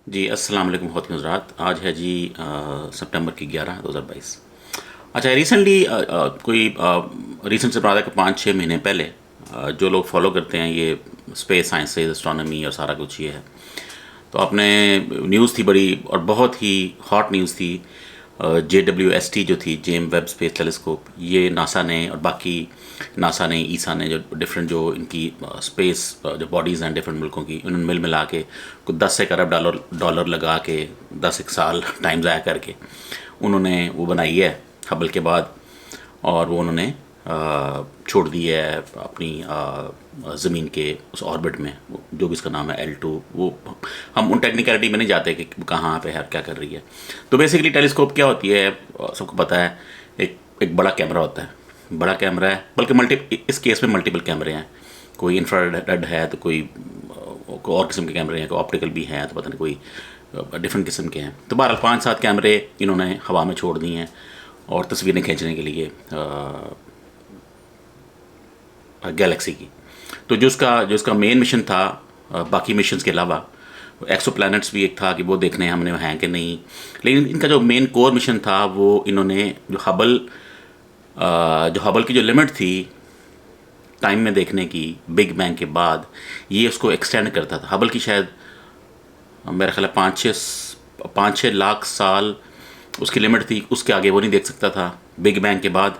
जी, अस्सलाम वालेकुम ख़वातीन हज़रात। आज है जी सितंबर की 11 2022। अच्छा, रिसेंटली कोई रिसेंट से बात है कि 5-6 महीने पहले जो लोग फॉलो करते हैं ये स्पेस साइंसेज एस्ट्रोनॉमी और सारा कुछ ये है, तो आपने न्यूज़ थी बड़ी और बहुत ही हॉट न्यूज़ थी। JWST जो थी, जेम वेब स्पेस टेलीस्कोप, ये नासा ने और बाकी नासा ने, ईसा ने, जो डिफरेंट जो इनकी स्पेस जो बॉडीज़ हैं डिफरेंट मुल्कों की, उन्होंने मिल मिला के कुछ 10 से 1 अरब डॉलर लगा के 10 एक साल टाइम ज़ाया करके उन्होंने वो बनाई है हबल के बाद। और वो उन्होंने छोड़ दी है अपनी ज़मीन के उस ऑर्बिट में, जो भी इसका नाम है L2। वो हम उन टेक्निकलिटी में नहीं जाते कि कहाँ पे है, क्या कर रही है। तो बेसिकली टेलीस्कोप क्या होती है, सबको पता है। एक बड़ा कैमरा होता है, बड़ा कैमरा है, बल्कि इस केस में मल्टीपल कैमरे हैं। कोई इंफ्रारेड है तो कोई और किस्म के कैमरे हैं, कोई ऑप्टिकल भी हैं, तो पता नहीं कोई डिफरेंट किस्म के हैं। तो 5-7 कैमरे इन्होंने हवा में छोड़ दिए हैं और तस्वीरें खींचने के लिए गैलेक्सी की। तो जो उसका मेन मिशन था, बाकी मिशंस के अलावा एक्सो प्लैनेट्स भी एक था कि वो देखने हमने हैं कि नहीं, लेकिन इनका जो मेन कोर मिशन था वो इन्होंने जो हबल की जो लिमिट थी टाइम में देखने की बिग बैंग के बाद, ये उसको एक्सटेंड करता था। हबल की शायद मेरा ख्याल है 5-6 लाख साल उसकी लिमिट थी, उसके आगे वो नहीं देख सकता था बिग बैंग के बाद।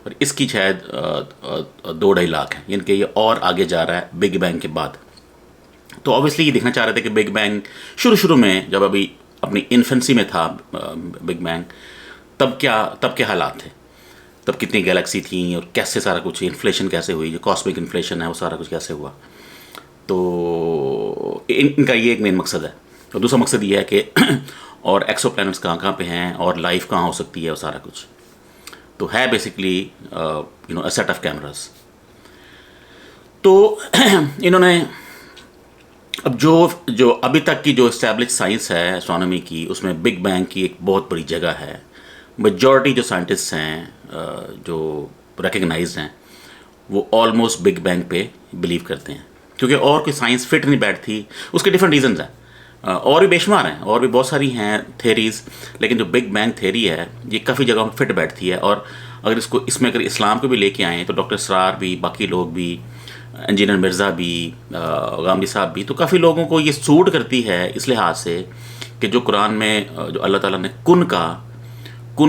और इसकी शायद 2-2.5 लाख है, यानी कि ये और आगे जा रहा है बिग बैंग के बाद। तो ऑब्वियसली ये देखना चाह रहे थे कि बिग बैंग शुरू में जब अभी अपनी इन्फेंसी में था बिग बैंग, तब के हालात थे, तब कितनी गैलेक्सी थी और कैसे सारा कुछ इन्फ्लेशन कैसे हुई, जो कॉस्मिक इन्फ्लेशन है वो सारा कुछ कैसे हुआ। तो इनका ये एक मेन मकसद है। और दूसरा मकसद ये है कि और एक्सो प्लैनेट्स कहाँ पे हैं और लाइफ कहाँ हो सकती है और सारा कुछ। तो है basically a set of cameras. तो इन्होंने अब जो अभी तक की जो इस्टेब्लिश साइंस है एस्ट्रोनॉमी की, उसमें बिग बैंग की एक बहुत बड़ी जगह है। मेजॉरिटी जो साइंटिस्ट हैं जो रिकग्नाइज्ड हैं, वो ऑलमोस्ट बिग बैंग पे बिलीव करते हैं, क्योंकि और कोई साइंस फिट नहीं बैठती। उसके डिफरेंट रीजंस हैं, और भी बेशुमार हैं, और भी बहुत सारी हैं थेरीज़, लेकिन जो बिग बैंग थेरी है ये काफ़ी जगहों पर फिट बैठती है। और अगर इस्लाम को भी लेके आएँ तो डॉक्टर इसरार भी, बाकी लोग भी, इंजीनियर मिर्ज़ा भी, गांधी साहब भी, तो काफ़ी लोगों को ये सूट करती है इस लिहाज से कि जो कुरान में जो अल्लाह ताला ने कुन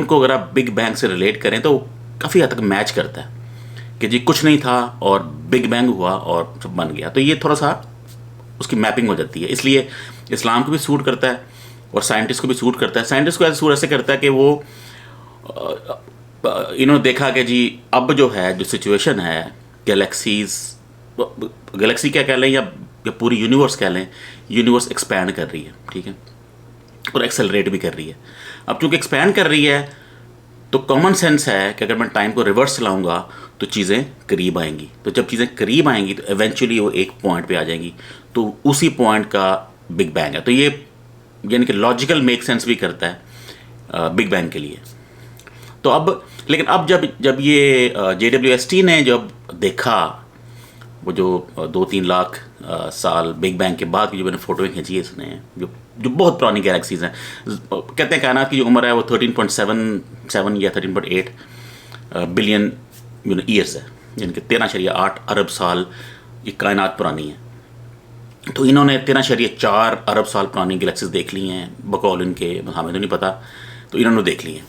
को अगर आप बिग बैंग से रिलेट करें तो काफ़ी हद तक मैच करता है कि जी कुछ नहीं था और बिग बैंग हुआ और सब बन गया। तो ये थोड़ा सा उसकी मैपिंग हो जाती है, इसलिए इस्लाम को भी सूट करता है और साइंटिस्ट को भी सूट करता है। साइंटिस्ट को ऐसे करता है कि वो इन्होंने देखा कि जी अब जो है जो सिचुएशन है, गैलेक्सी क्या कह लें या पूरी यूनिवर्स कह लें, यूनिवर्स एक्सपैंड कर रही है, ठीक है, और एक्सेलरेट भी कर रही है। अब चूँकि एक्सपैंड कर रही है तो कॉमन सेंस है कि अगर मैं टाइम को रिवर्स चलाऊंगा तो चीज़ें करीब आएंगी। तो जब चीज़ें करीब आएंगी तो एवेंचुअली वो एक पॉइंट पे आ जाएंगी, तो उसी पॉइंट का बिग बैंग है। तो ये यानी कि लॉजिकल मेक सेंस भी करता है बिग बैंग के लिए। तो लेकिन अब जब ये JWST ने जब देखा वो जो 2-3 लाख साल बिग बैंग के बाद की जो मैंने फ़ोटोएँ खींची है इसने, जो बहुत पुरानी गैलेक्सीज़ हैं, कहते हैं कायनात की जो उम्र है वो 13.77 या 13.8 बिलियन ईयर्स है, यानी कि 13.8 अरब साल ये कायनात पुरानी है। तो इन्होंने 13.4 अरब साल पुरानी गैलेक्सीज देख ली हैं बकौल इनके, हमें तो नहीं पता, तो इन्होंने देख ली हैं।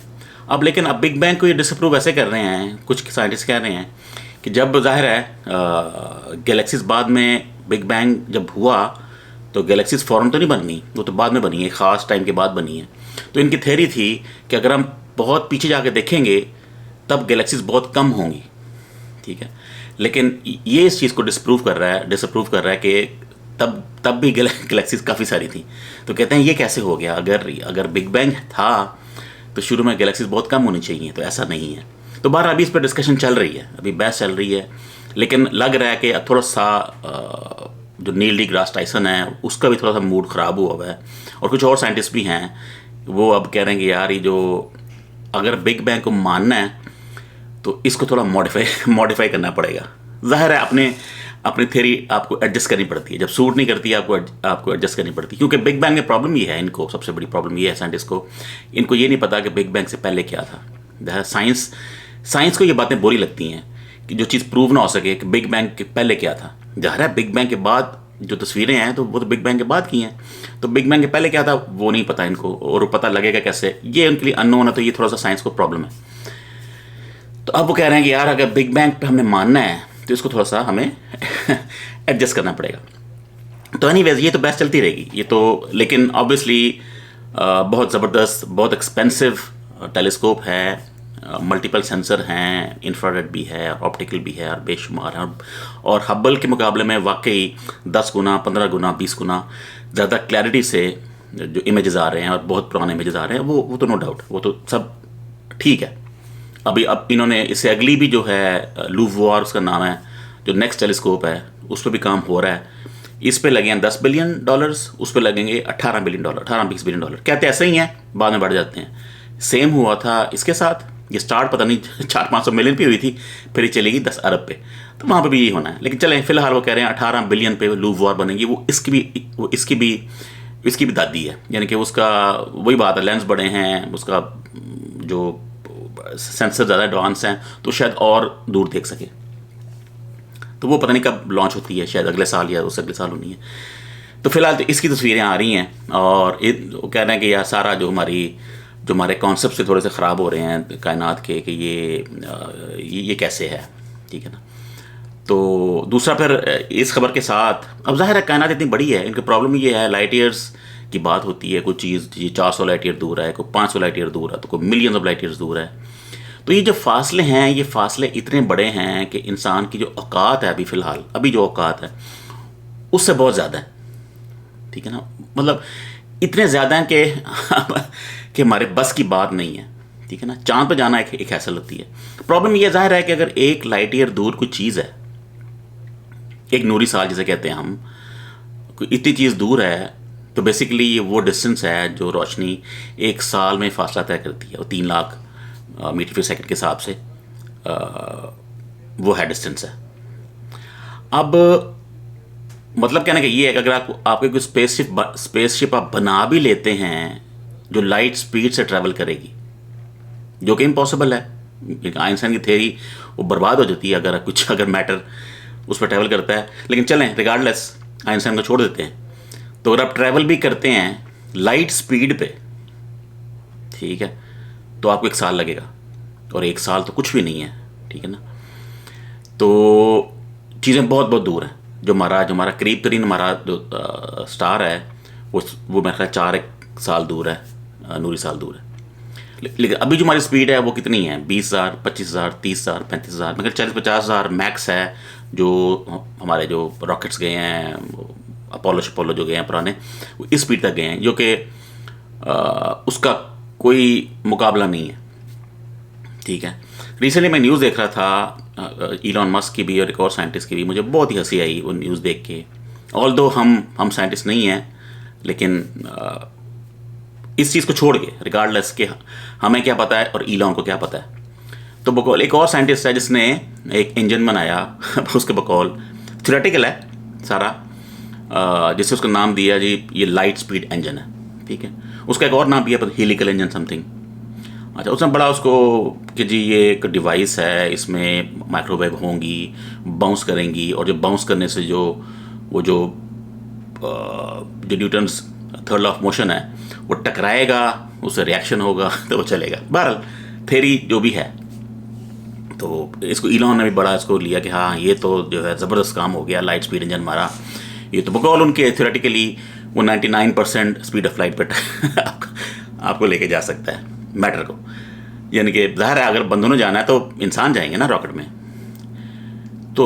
लेकिन अब बिग बैंग को ये डिसअप्रूव ऐसे कर रहे हैं, कुछ साइंटिस्ट कह रहे हैं कि जब जाहिर है गैलेक्सीज बाद में बिग बैंग जब हुआ तो गैलेक्सीज फ़ौरन तो नहीं बन गई, वो तो बाद में बनी है, ख़ास टाइम के बाद बनी है। तो इनकी थ्योरी थी कि अगर हम बहुत पीछे जाके देखेंगे तब गैलेक्सीज बहुत कम होंगी, ठीक है। लेकिन ये इस चीज़ को डिसअप्रूव कर रहा है कि तब भी गैलेक्सीज काफ़ी सारी थी। तो कहते हैं ये कैसे हो गया, अगर बिग बैंग था तो शुरू में गैलेक्सीज बहुत कम होनी चाहिए, तो ऐसा नहीं है। तो बाहर अभी इस पर डिस्कशन चल रही है, अभी बहस चल रही है, लेकिन लग रहा है कि थोड़ा सा जो नील डिग्रास टाइसन है उसका भी थोड़ा सा मूड ख़राब हुआ है, और कुछ और साइंटिस्ट भी हैं, वो अब कह रहे हैं कि यार ये जो अगर बिग बैंग को मानना है तो इसको थोड़ा मॉडिफाई करना पड़ेगा। ज़ाहिर है अपनी थ्योरी आपको एडजस्ट करनी पड़ती है, जब सूट नहीं करती है आपको एडजस्ट करनी पड़ती है। क्योंकि बिग बैंग में प्रॉब्लम ये है, इनको सबसे बड़ी प्रॉब्लम ये है साइंटिस्ट को, इनको ये नहीं पता कि बिग बैंग से पहले क्या था। साइंस को ये बातें बुरी लगती हैं कि जो चीज़ प्रूव ना हो सके कि बिग बैंग के पहले क्या था। ज़ाहिर है बिग बैंग के बाद जो तस्वीरें हैं तो वो तो बिग बैंग के बाद की हैं, तो बिग बैंग के पहले क्या था वो नहीं पता इनको, और पता लगेगा कैसे, ये उनके लिए अननोन है। तो ये थोड़ा सा साइंस को प्रॉब्लम है। तो अब वो कह रहे हैं कि यार अगर बिग बैंग पे हमने मानना है तो इसको थोड़ा सा हमें एडजस्ट करना पड़ेगा। तो एनीवेज ये तो बहस चलती रहेगी ये तो, लेकिन ऑब्वियसली बहुत ज़बरदस्त, बहुत एक्सपेंसिव टेलीस्कोप है, मल्टीपल सेंसर हैं, इंफ्रारेड भी है, ऑप्टिकल भी है और बेशुमार है। और हब्बल के मुकाबले में वाकई 10 गुना, 15 गुना, 20 गुना ज़्यादा क्लैरिटी से जो इमेजेस आ रहे हैं, और बहुत पुराने इमेजेस आ रहे हैं, वो तो नो डाउट, वो तो सब ठीक है। अब इन्होंने इससे अगली भी जो है लूवोइर उसका नाम है, जो नेक्स्ट टेलीस्कोप है, उस पर भी काम हो रहा है। इस पे लगे हैं $10 बिलियन, उस पर लगेंगे $18 बिलियन, 18-20 बिलियन डॉलर। कहते ऐसे ही हैं, बाद में बढ़ जाते हैं। सेम हुआ था इसके साथ, ये स्टार्ट पता नहीं 400-500 मिलियन पे हुई थी, फिर ये चलेगी 10 अरब पे, तो वहाँ पे भी यही होना है। लेकिन चलें, फिलहाल वो कह रहे हैं 18 बिलियन पे लूवोइर बनेगी। वो इसकी भी दादी है, यानी कि उसका वही बात है, लेंस बड़े हैं, उसका जो सेंसर ज़्यादा एडवांस हैं, तो शायद और दूर देख सके। तो वो पता नहीं कब लॉन्च होती है, शायद अगले साल या उससे अगले साल होनी है। तो फिलहाल तो इसकी तस्वीरें आ रही हैं, और वो कह रहे हैं कि यार सारा जो हमारे कॉन्सेप्ट से थोड़े से ख़राब हो रहे हैं कायनात के, कि ये कैसे है, ठीक है ना। तो दूसरा फिर इस खबर के साथ, अब ज़ाहिर है कायनात इतनी बड़ी है, इनकी प्रॉब्लम ये है, लाइट ईयर्स की बात होती है, कोई चीज़ 400 लाइट ईयर दूर है, कोई 500 लाइट ईयर दूर है, तो कोई मिलियंस ऑफ लाइट ईयर्स दूर है। तो ये जो फासले हैं, ये फासले इतने बड़े हैं कि इंसान की जो औकात है अभी जो औकात है उससे बहुत ज़्यादा है, ठीक है ना। मतलब इतने ज़्यादा हैं कि हमारे बस की बात नहीं है, ठीक है ना। चांद पर जाना एक हैसल होती है। प्रॉब्लम ये ज़ाहिर है कि अगर एक लाइट ईयर दूर कोई चीज़ है, एक नूरी साल जिसे कहते हैं हम, कोई इतनी चीज़ दूर है, तो बेसिकली ये वो डिस्टेंस है जो रोशनी एक साल में फासला तय करती है, और 3 लाख मीटर फी सेकंड के हिसाब से वो है डिस्टेंस है। अब मतलब कहने का ये है कि अगर आपके कोई स्पेसशिप आप बना भी लेते हैं जो लाइट स्पीड से ट्रैवल करेगी, जो कि इम्पॉसिबल है, आइंस्टाइन की थ्योरी वो बर्बाद हो जाती है अगर मैटर उस पर ट्रैवल करता है। लेकिन चलें, रिगार्डलेस आइंस्टाइन को छोड़ देते हैं। तो अगर आप ट्रैवल भी करते हैं लाइट स्पीड पे, ठीक है, तो आपको 1 साल लगेगा, और 1 साल तो कुछ भी नहीं है, ठीक है ना। तो चीज़ें बहुत बहुत दूर हैं। जो हमारा करीब तरीन हमारा जो स्टार है वो मेरे ख्याल 4 साल दूर है, नूरी साल दूर है। लेकिन अभी जो हमारी स्पीड है वो कितनी है? 20,000, 25,000, 30,000, 35,000, मगर 40-50,000 मैक्स है। जो हमारे जो रॉकेट्स गए हैं, अपोलो जो गए हैं पुराने, वो इस स्पीड तक गए हैं, जो कि उसका कोई मुकाबला नहीं है, ठीक है। रिसेंटली मैं न्यूज़ देख रहा था, इलॉन मस्क की भी और एक और साइंटिस्ट की भी, मुझे बहुत ही हंसी आई वो न्यूज़ देख के। ऑल्दो हम साइंटिस्ट नहीं हैं, लेकिन इस चीज़ को छोड़ के, रिगार्डलेस के हमें क्या पता है और इलॉन को क्या पता है, तो बकौल एक और साइंटिस्ट है जिसने एक इंजन बनाया उसके बकौल थ्योरेटिकल है सारा, जिससे उसका नाम दिया जी ये लाइट स्पीड इंजन है, ठीक है। उसका एक और नाम भी है हेलिकल इंजन समथिंग। अच्छा, उसने बड़ा उसको कि जी ये एक डिवाइस है, इसमें माइक्रोवेव होंगी, बाउंस करेंगी, और जो बाउंस करने से जो Newton's third law of motion है वो टकराएगा, उससे रिएक्शन होगा तो वो चलेगा। बहरहाल थ्योरी जो भी है, तो इसको इलॉन ने भी बड़ा इसको लिया कि हाँ ये तो जो है ज़बरदस्त काम हो गया, लाइट स्पीड इंजन हमारा। ये तो बकौल उनके थ्योरेटिकली वो 99% स्पीड ऑफ लाइट पर आपको लेके जा सकता है मैटर को। यानी कि ज़ाहिर है अगर बंदों ने जाना है तो इंसान जाएंगे ना रॉकेट में। तो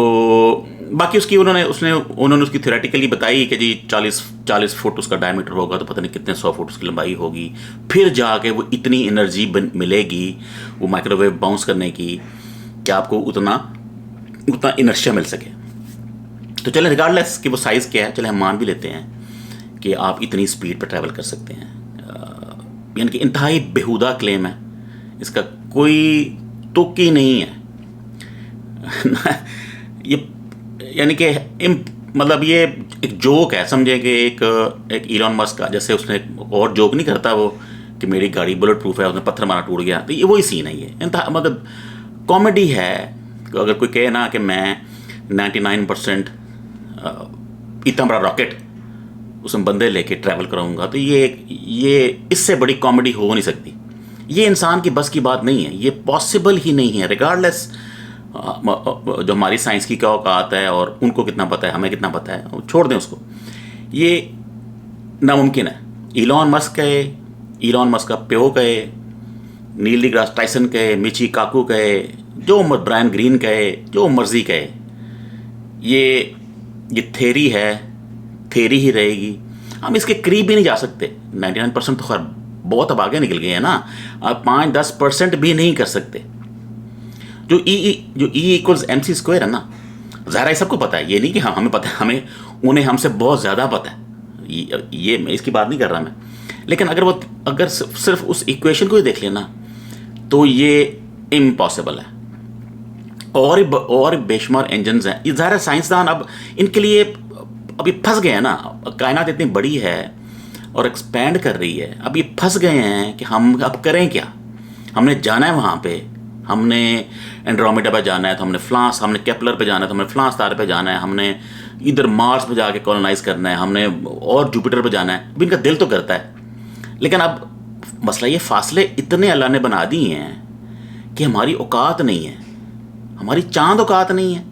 बाकी उन्होंने उसकी थ्योरेटिकली बताई कि जी 40 फुट उसका डायमीटर होगा, तो पता नहीं कितने 100 फुट उसकी लंबाई होगी, फिर जाके वो इतनी एनर्जी मिलेगी वो माइक्रोवेव बाउंस करने की कि आपको उतना इनर्शिया मिल सके। तो चले रिगार्डलेस कि वो साइज़ क्या है, चले हम मान भी लेते हैं कि आप इतनी स्पीड पर ट्रैवल कर सकते हैं। यानी कि इंतहाई बेहुदा क्लेम है, इसका कोई तुक ही नहीं है। यानी कि मतलब ये एक जोक है, समझे कि एक इलॉन मस्क का, जैसे उसने और जोक नहीं करता वो कि मेरी गाड़ी बुलेट प्रूफ है, उसने पत्थर मारा टूट गया, तो ये वही सीन है। ये मतलब कॉमेडी है। अगर कोई कहे ना कि मैं 99% इतना बड़ा रॉकेट उसमें बंदे लेके ट्रैवल कराऊंगा, तो ये इससे बड़ी कॉमेडी हो नहीं सकती। ये इंसान की बस की बात नहीं है, ये पॉसिबल ही नहीं है। रिगार्डलेस जो हमारी साइंस की क्या औकात है और उनको कितना पता है, हमें कितना पता है, छोड़ दें उसको, ये नामुमकिन है। इलॉन मस्क का प्यो कहे, नील डिग्रास टाइसन कहे, मिची काकू कहे, जो ब्रायन ग्रीन कहे, जो मर्जी कहे, ये थेरी है, थेरी ही रहेगी। हम इसके करीब भी नहीं जा सकते। 99% तो खैर बहुत अब आगे निकल गए हैं ना, अब 5-10% भी नहीं कर सकते। जो E = MC² है ना, ज़ाहिर है सबको पता है, ये नहीं कि हमें पता है, उन्हें हमसे बहुत ज़्यादा पता है। ये मैं इसकी बात नहीं कर रहा मैं, लेकिन अगर सिर्फ उस इक्वेशन को ही देख लेना तो ये इम्पॉसिबल है। और बेशुमार इंजन्स हैं। ये ज़ाहिर है साइंसदान अब इनके लिए अभी फंस गए हैं ना। कायनात इतनी बड़ी है और एक्सपैंड कर रही है, अब ये फंस गए हैं कि हम अब करें क्या। हमने जाना है वहाँ पे, हमने एंड्रोमेडा पे जाना है, तो हमने केपलर पे जाना है, तो हमने फ्लांस तारे पे जाना है, हमने इधर मार्स पे जाके कॉलोनाइज करना है, हमने और जुपिटर पे जाना है। अभी इनका दिल तो करता है, लेकिन अब मसला ये फासले इतने अल्लाह ने बना दिए हैं कि हमारी औकात नहीं है, हमारी चांद औकात नहीं है।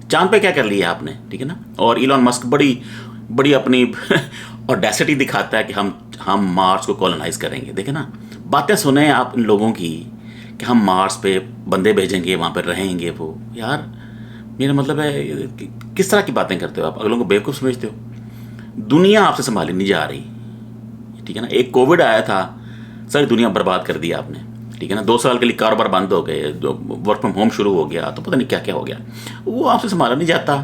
चांद पे क्या कर लिया आपने, ठीक है ना। और इलॉन मस्क बड़ी अपनी ऑडेसिटी दिखाता है कि हम मार्स को कॉलोनाइज करेंगे। देखे ना, बातें सुने आप इन लोगों की कि हम मार्स पे बंदे भेजेंगे, वहाँ पर रहेंगे वो। यार मेरा मतलब है किस तरह की बातें करते हो आप, अगलों को बेवकूफ़ समझते हो। दुनिया आपसे संभाली नहीं जा रही, ठीक है ना। एक कोविड आया था, सारी दुनिया बर्बाद कर दिया आपने, ठीक है ना। 2 साल के लिए कारोबार बंद हो गए, वर्क फ्रॉम होम शुरू हो गया, तो पता नहीं क्या क्या हो गया, वो आपसे संभाला नहीं जाता।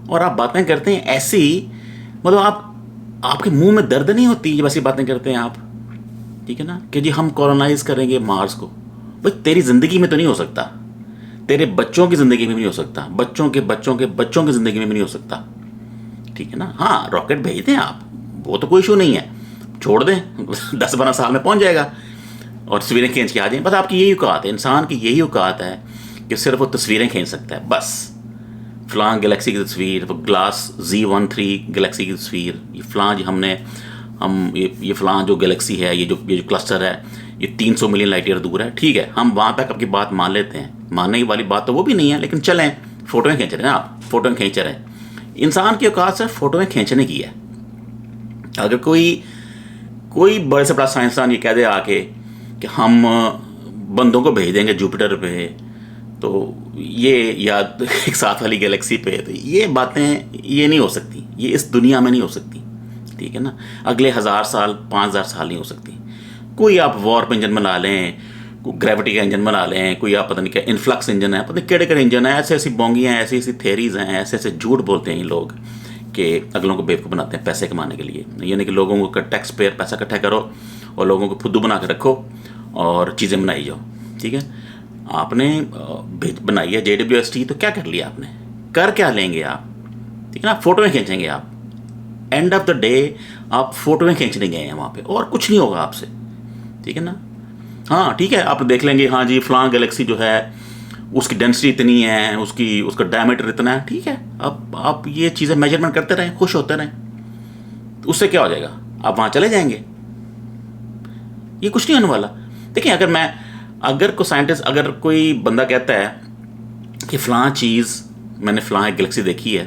और आप बातें करते हैं ऐसी, मतलब आपके मुंह में दर्द नहीं होती जब ऐसी बातें करते हैं आप, ठीक है ना, कि जी हम कॉलोनाइज करेंगे मार्स को। भाई तेरी ज़िंदगी में तो नहीं हो सकता, तेरे बच्चों की ज़िंदगी में भी नहीं हो सकता, बच्चों के बच्चों के बच्चों की ज़िंदगी में भी नहीं हो सकता, ठीक है ना। हाँ, रॉकेट भेज दें आप, वो तो कोई इशू नहीं है, छोड़ दें 10-12 साल में पहुंच जाएगा और तस्वीरें खींच के आ जाएं। बस आपकी यही औकात है, इंसान की यही औकात है कि सिर्फ वो तस्वीरें खींच सकता है। बस फ़लाँ गैलेक्सी की तस्वीर, वो ग्लास Z13 गैलेक्सी की तस्वीर, ये फ़लाँ ये फ़लाँ जो गैलेक्सी है, ये जो क्लस्टर है, ये 300 मिलियन लाइट ईयर दूर है, ठीक है। हम वहाँ तक आपकी बात मान लेते हैं, मानने वाली बात तो वो भी नहीं है, लेकिन चलें, फ़ोटोएँ खींच रहे हैं आप, फ़ोटोएँ खींच रहे हैं। इंसान की औकात सिर्फ फ़ोटोएँ खींचने की है। अगर कोई बड़े से बड़ा साइंसदान ये कह दे आके कि हम बंदों को भेज देंगे जुपिटर पे, तो ये या एक साथ वाली गैलेक्सी पे, तो ये बातें ये नहीं हो सकती, ये इस दुनिया में नहीं हो सकती, ठीक है ना। अगले 1000 साल 5000 साल नहीं हो सकती। कोई आप वार्प इंजन बना लें, कोई ग्रेविटी का इंजन बना लें, कोई आप पता नहीं क्या इन्फ्लक्स इंजन है, पता नहीं केड़े इंजन है, ऐसी बोंगियाँ, ऐसी थेरीज हैं, ऐसे झूठ बोलते हैं ये लोग कि अगलों को बेवकूफ़ बनाते हैं पैसे कमाने के लिए। यानी कि लोगों को टैक्स पेयर पैसा इकट्ठा करो और लोगों को फुद्दू बना के रखो और चीज़ें बनाई जाओ, ठीक है। आपने बनाई है JWST, तो क्या कर लिया आपने, कर क्या लेंगे आप, ठीक है ना। फ़ोटोएँ खींचेंगे आप, एंड ऑफ द डे आप फ़ोटोएँ खींचने गए हैं वहाँ पे, और कुछ नहीं होगा आपसे, ठीक है ना। हाँ ठीक है, आप देख लेंगे, हाँ जी फ़लाँ गैलेक्सी जो है उसकी डेंसिटी इतनी है, उसका डायमीटर इतना है, ठीक है। अब आप ये चीज़ें मेजरमेंट करते रहें, खुश होते रहें, तो उससे क्या हो जाएगा, आप वहाँ चले जाएंगे, ये कुछ नहीं होने वाला। देखिए, अगर कोई साइंटिस्ट, अगर कोई बंदा कहता है कि फ़लाँ चीज़ मैंने फ़लाँ एक गैलेक्सी देखी है,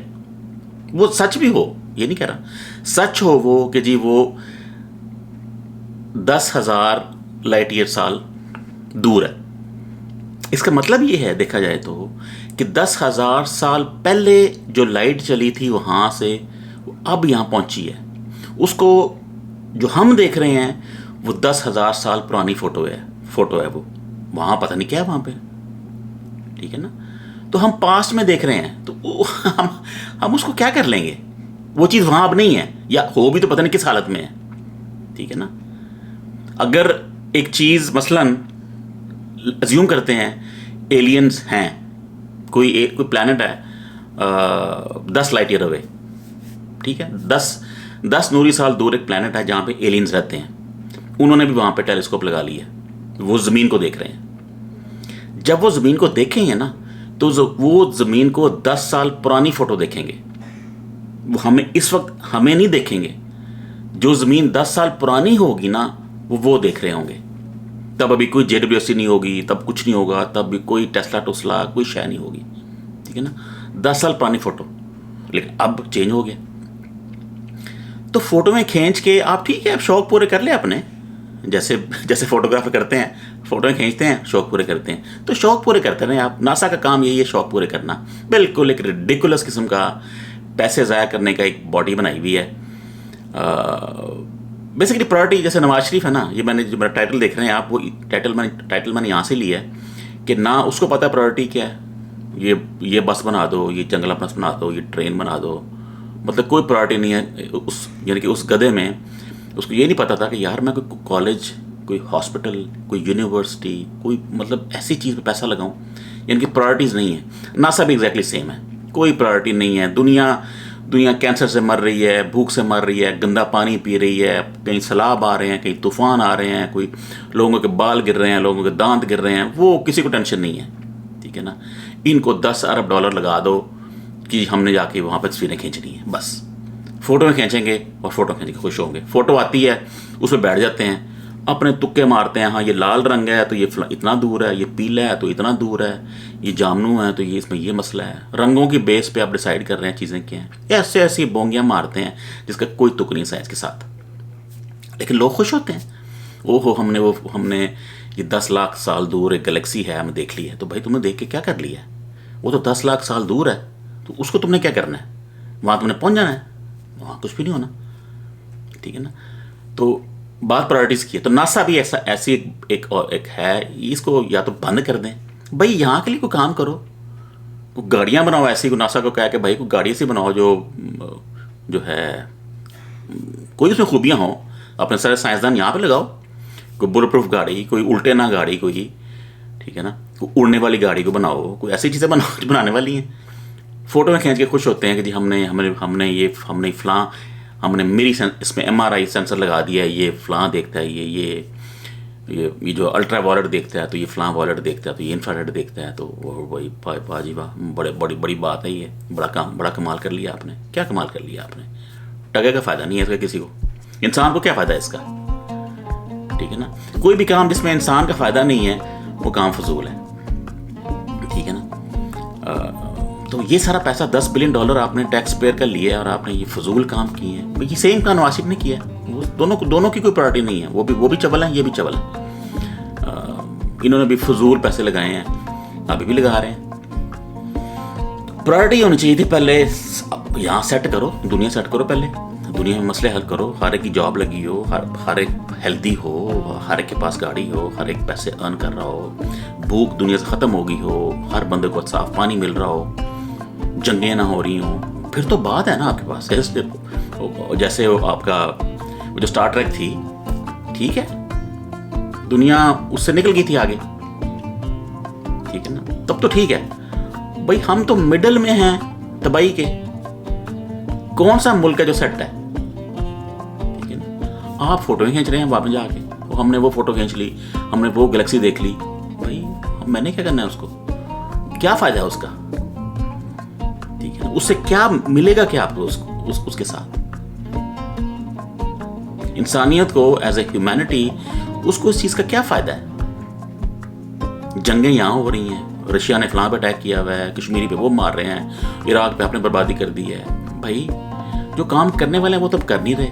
वो सच भी हो, ये नहीं कह रहा, सच हो वो कि जी वो 10,000 लाइट ईयर साल दूर है, इसका मतलब ये है देखा जाए तो कि 10,000 साल पहले जो लाइट चली थी वहाँ से अब यहाँ पहुँची है, उसको जो हम देख रहे हैं वो 10,000 साल पुरानी फ़ोटो है वो, वहाँ पता नहीं क्या है वहाँ पे, ठीक है ना। तो हम पास्ट में देख रहे हैं, तो हम उसको क्या कर लेंगे, वो चीज़ वहाँ अब नहीं है, या हो भी तो पता नहीं किस हालत में है, ठीक है ना। अगर एक चीज़ मसलन अज्यूम करते हैं एलियंस हैं, कोई प्लैनेट है 10 लाइट ईयर अवे, ठीक है, 10 नूरी साल दूर एक प्लैनेट है जहाँ पे एलियंस रहते हैं। उन्होंने भी वहाँ पे टेलीस्कोप लगा लिया, वो ज़मीन को देख रहे हैं। जब वो ज़मीन को देखेंगे ना तो वो ज़मीन को 10 साल पुरानी फ़ोटो देखेंगे। वो हमें इस वक्त हमें नहीं देखेंगे, जो ज़मीन 10 साल पुरानी होगी ना वो देख रहे होंगे। तब अभी कोई JWST नहीं होगी, तब कुछ नहीं होगा, तब भी कोई टेस्ला टुस्ला कोई शय नहीं होगी, ठीक है ना, 10 साल पुरानी फ़ोटो। लेकिन अब चेंज हो गया। तो फ़ोटो में खींच के आप, ठीक है, आप शौक़ पूरे कर ले अपने, जैसे जैसे फोटोग्राफर करते हैं, फ़ोटो में खींचते हैं, शौक़ पूरे करते हैं, तो शौक़ पूरे करते रहें आप। नासा का काम यही है, शौक़ पूरे करना। बिल्कुल एक रिडिकुलस किस्म का पैसे ज़ाया करने का एक बॉडी बनाई हुई है। बेसिकली प्रायोरिटी, जैसे नवाज शरीफ है ना, ये मैंने जो मेरा टाइटल देख रहे हैं आप, वो टाइटल मैंने यहाँ से लिया है कि ना उसको पता है प्रायोरिटी क्या है। ये बस बना दो, ये जंगला बस बना दो, ये ट्रेन बना दो, मतलब कोई प्रायोरिटी नहीं है उस, यानी कि उस गधे में उसको ये नहीं पता था कि यार मैं कोई कॉलेज, कोई हॉस्पिटल, कोई यूनिवर्सिटी, कोई मतलब ऐसी चीज़ पे पैसा लगाऊं, यानी कि प्रायोरिटीज़ नहीं है। नासा भी एग्जैक्टली सेम है, कोई प्रायोरिटी नहीं है। दुनिया कैंसर से मर रही है, भूख से मर रही है, गंदा पानी पी रही है, कहीं सैलाब आ रहे हैं, कहीं तूफ़ान आ रहे हैं, कोई लोगों के बाल गिर रहे हैं, लोगों के दांत गिर रहे हैं, वो किसी को टेंशन नहीं है, ठीक है ना। इनको 10 अरब डॉलर लगा दो कि हमने जाके वहाँ पर तस्वीरें खींचनी है, बस फ़ोटो में खींचेंगे और फ़ोटो खींच के खुश होंगे। फ़ोटो आती है, उस पर बैठ जाते हैं, अपने तुक्के मारते हैं। हाँ, ये लाल रंग है तो ये इतना दूर है, ये पीला है तो इतना दूर है, ये जामनू है तो ये इसमें ये मसला है। रंगों की बेस पे आप डिसाइड कर रहे हैं चीज़ें क्या हैं। ऐसे ऐसी बोंगियाँ मारते हैं जिसका कोई तुक नहीं साइंस के साथ, लेकिन लोग खुश होते हैं। ओहो, हमने ये 10 लाख साल दूर एक गैलेक्सी है, हमें देख ली है। तो भाई तुमने देख के क्या कर लिया है? वो तो 10 लाख साल दूर है, तो उसको तुमने क्या करना है? वहाँ तुमने पहुँच जाना है, वहाँ कुछ भी नहीं होना, ठीक है ना। तो बात प्रायोरिटीज़ की है। तो नासा भी ऐसी एक है, इसको या तो बंद कर दें, भाई यहाँ के लिए कोई काम करो, कोई गाड़ियाँ बनाओ ऐसी, को नासा को कहा कि भाई कोई गाड़ी ऐसी बनाओ जो है कोई उसमें खूबियाँ हो, अपने सारे साइंसदान यहाँ पे लगाओ। कोई बुलेट प्रूफ गाड़ी, कोई उल्टे ना गाड़ी, कोई, ठीक है ना, कोई उड़ने वाली गाड़ी को बनाओ, कोई ऐसी चीज़ें बनाओ जो बनाने वाली हैं। फ़ोटो में खींच के खुश होते हैं कि जी हमने फ़लाँ, हमने मेरी इसमें MRI सेंसर लगा दिया है, ये फ़लाँ देखता है, ये जो अल्ट्रा वायलेट देखता है, तो ये फ़लाँ वायलेट देखता है, तो ये इंफ्रारेड देखता है। तो वही वाह जी वाह, बड़ी बात है ये, बड़ा कमाल कर लिया आपने। क्या कमाल कर लिया आपने? टके का फ़ायदा नहीं है इसका किसी को, इंसान को क्या फ़ायदा है इसका, ठीक है ना। कोई भी काम जिसमें इंसान का फ़ायदा नहीं है वो काम फजूल है, ठीक है ना। तो ये सारा पैसा $10 बिलियन आपने टैक्स पेयर का लिया और आपने ये फजूल काम किए हैं। ये सेम काम नवाज शरीफ ने किया है। वो दोनों की कोई प्रायोरिटी नहीं है, वो भी चवल है, ये भी चवल है। इन्होंने भी फजूल पैसे लगाए हैं, अभी भी लगा रहे हैं। प्रायोरिटी होनी चाहिए थी पहले, यहाँ सेट करो, दुनिया सेट करो, पहले दुनिया में मसले हल करो। हर एक की जॉब लगी हो, हर एक हेल्दी हो, हर एक के पास गाड़ी हो, हर एक पैसे अर्न कर रहा हो, भूख दुनिया से ख़त्म हो गई हो, हर बंदे को साफ पानी मिल रहा हो, जंगें ना हो रही हों, फिर तो बात है ना आपके पास। जैसे वो आपका वो जो स्टार ट्रैक थी, ठीक है, दुनिया उससे निकल गई थी आगे, ठीक है ना, तब तो ठीक है। भाई हम तो मिडल में हैं तबाही के, कौन सा मुल्क है जो सेट है, ठीक है ना। आप फोटो खींच रहे हैं वापस जाके, हमने वो फोटो खींच ली, हमने वो गैलेक्सी देख ली, भाई मैंने क्या करना है उसको, क्या फ़ायदा है उसका, ठीक है ना। उससे क्या मिलेगा, क्या आपको उसके साथ? इंसानियत को एज ए ह्यूमैनिटी उसको इस चीज़ का क्या फ़ायदा है? जंगें यहाँ हो रही हैं, रशिया ने फलां पे अटैक किया हुआ है, कश्मीरी पे वो मार रहे हैं, इराक पे आपने बर्बादी कर दी है। भाई जो काम करने वाले हैं वो तो कर नहीं रहे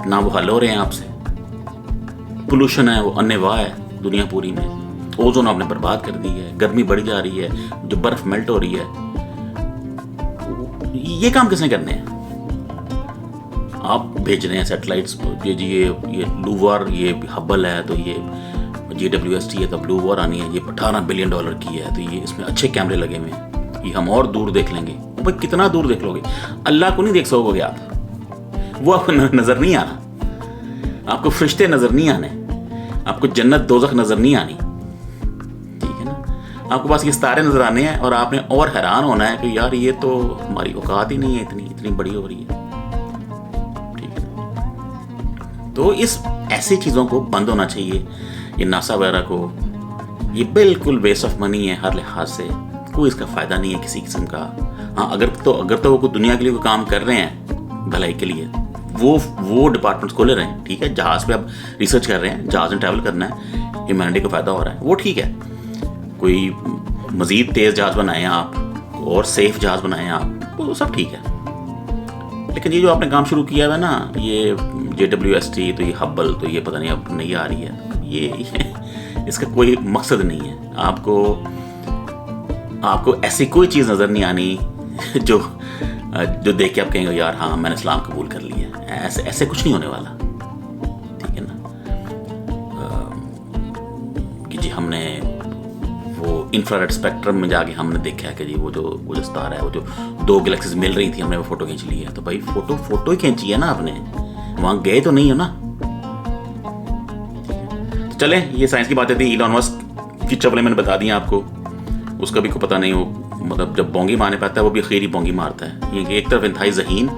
ना, वो हल हो रहे हैं आपसे। पोल्यूशन है वो अन्यवाह है दुनिया पूरी में, ओजोन आपने बर्बाद कर दी है, गर्मी बढ़ जा रही है, जो बर्फ मेल्ट हो रही है, ये काम किसने करने हैं? आप भेज रहे हैं सैटेलाइट्स, ये लूवार, ये हब्बल है, तो ये JWST है, तब लूवार आनी है, ये $18 बिलियन की है, तो ये इसमें अच्छे कैमरे लगे हुए हैं, ये हम और दूर देख लेंगे। भाई कितना दूर देख लोगे? अल्लाह को नहीं देख सकोगे आप, वो आपको नज़र नहीं आना, आपको फरिश्ते नज़र नहीं आने, आपको जन्नत दोज़ख नज़र नहीं आनी, ठीक है ना। आपके पास ये सितारे नज़र आने हैं और आपने और हैरान होना है कि यार ये तो हमारी औकात ही नहीं है, इतनी इतनी बड़ी हो रही है। ठीक है, तो इस ऐसी चीज़ों को बंद होना चाहिए। ये नासा वगैरह को, ये बिल्कुल वेस्ट ऑफ मनी है हर लिहाज से, कोई इसका फ़ायदा नहीं है किसी किस्म का। हाँ, अगर तो वो दुनिया के लिए कोई काम कर रहे हैं भलाई के लिए, वो डिपार्टमेंट्स खोले रहे हैं। ठीक है, जहाज़ पे आप रिसर्च कर रहे हैं, जहाज़ में ट्रैवल करना है, ह्यूमैनिटी को फ़ायदा हो रहा है, वो ठीक है। कोई मज़ीद तेज़ जहाज़ बनाएं आप और सेफ़ जहाज़ बनाएं आप, वो सब ठीक है। लेकिन ये जो आपने काम शुरू किया है ना, ये JWST, तो ये हब्बल, तो ये पता नहीं अब नहीं आ रही है, ये इसका कोई मकसद नहीं है। आपको ऐसी कोई चीज़ नज़र नहीं आनी जो देख के आप कहेंगे यार हाँ मैंने इस्लाम कबूल कर लिया। ऐसे कुछ नहीं होने वाला। ठीक है ना, कि जी हमने वो इंफ्रारेड स्पेक्ट्रम में जाके हमने देखा है कि जी वो जो सितारा है, वो जो 2 गैलेक्सीज मिल रही थी, हमने वो फ़ोटो खींच ली है। तो भाई फ़ोटो ही खींची है ना आपने, वहाँ गए तो नहीं हो ना। तो चलें, ये साइंस की बातें थी। इलॉन मस्क की चप्पलें मैंने बता दी आपको, उसका भी को पता नहीं हो, मतलब जब बोंगी मारने पाता है वो भी खीरी बोंगी मारता है। ये एक तरफ इंतहाई ज़हीन,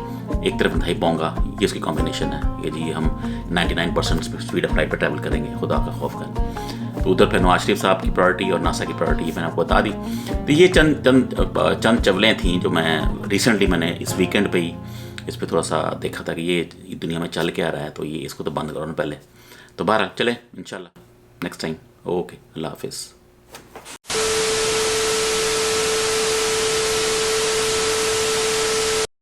एक तरफ इंतहाई बोंगा, ये इसकी कॉम्बिनेशन है। ये जी हम 99% स्पीड ऑफ लाइट पर ट्रैवल करेंगे खुदा का खौफ कर। तो उधर फिर नवाज शरीफ साहब की प्रायोरिटी और नासा की प्रायोरिटी मैंने आपको बता दी। तो ये चंद चवलें थी जो मैं रिसेंटली मैंने इस वीकेंड पे ही इस पर थोड़ा सा देखा था कि ये दुनिया में चल के आ रहा है, तो ये इसको तो बंद करो ना पहले। तो बहरहाल चले इंशाल्लाह नेक्स्ट टाइम। ओके, अल्लाह हाफिज़।